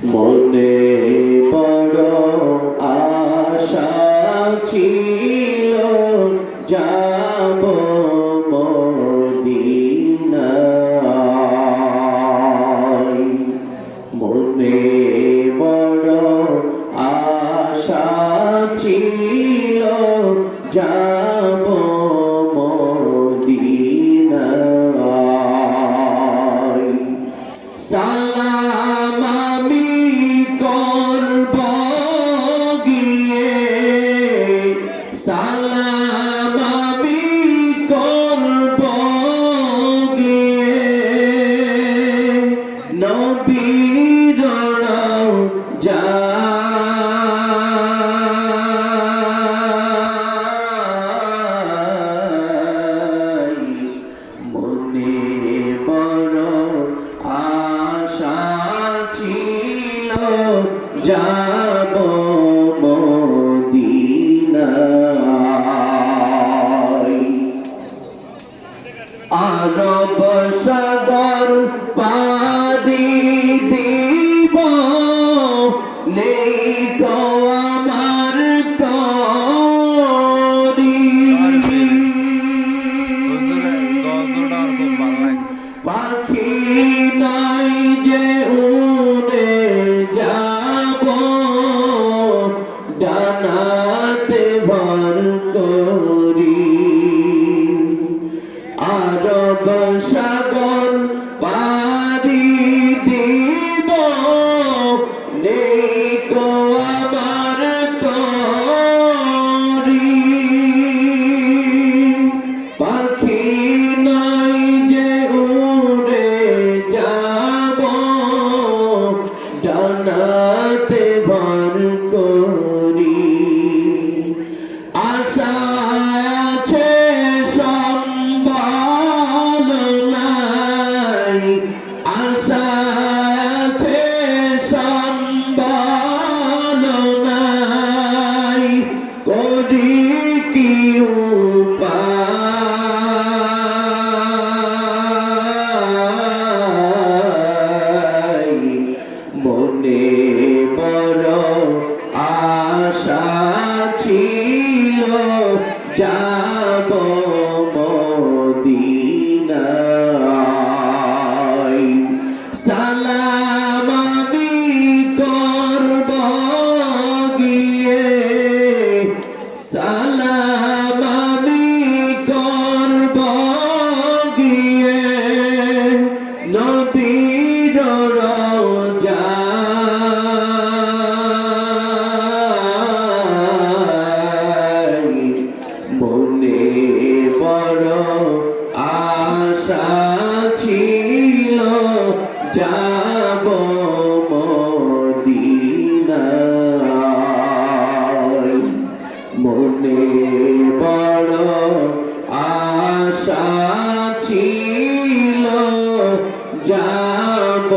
মনে বড় আশা ছিল যাব মদিনায়। মনে বড় আশা ছিল যাব মদিনায়। সালাম আমি করব গিয়ে, সালাম আমি করব গিয়ে নবীর রওজায়। মনে বড় আশা ছিল যাব মদিনায়। আরব সাগর পাড়ি দিব, নেই তো আমার তরি। পাখি নাই যে উড়ে যাব, ডানাতে ভর করি। আরব সাগর পাড়ি দিব, নেই তো আমার তরি। পাখি নাই যে উড়ে যাব, ডানাতে ভর করি। আশা আছে সম্বল নাই, আশা আছে সম্বল নাই, করি কি উপায়। মনে বড় আশা ছিল যাব মদিনায়। সালাম আমি করব গিয়ে, সালাম আমি করব গিয়ে নবীর রওজায়। মনে বড় আশা ছিল যাব মদিনায়। মনে বড় আশা ছিল যাব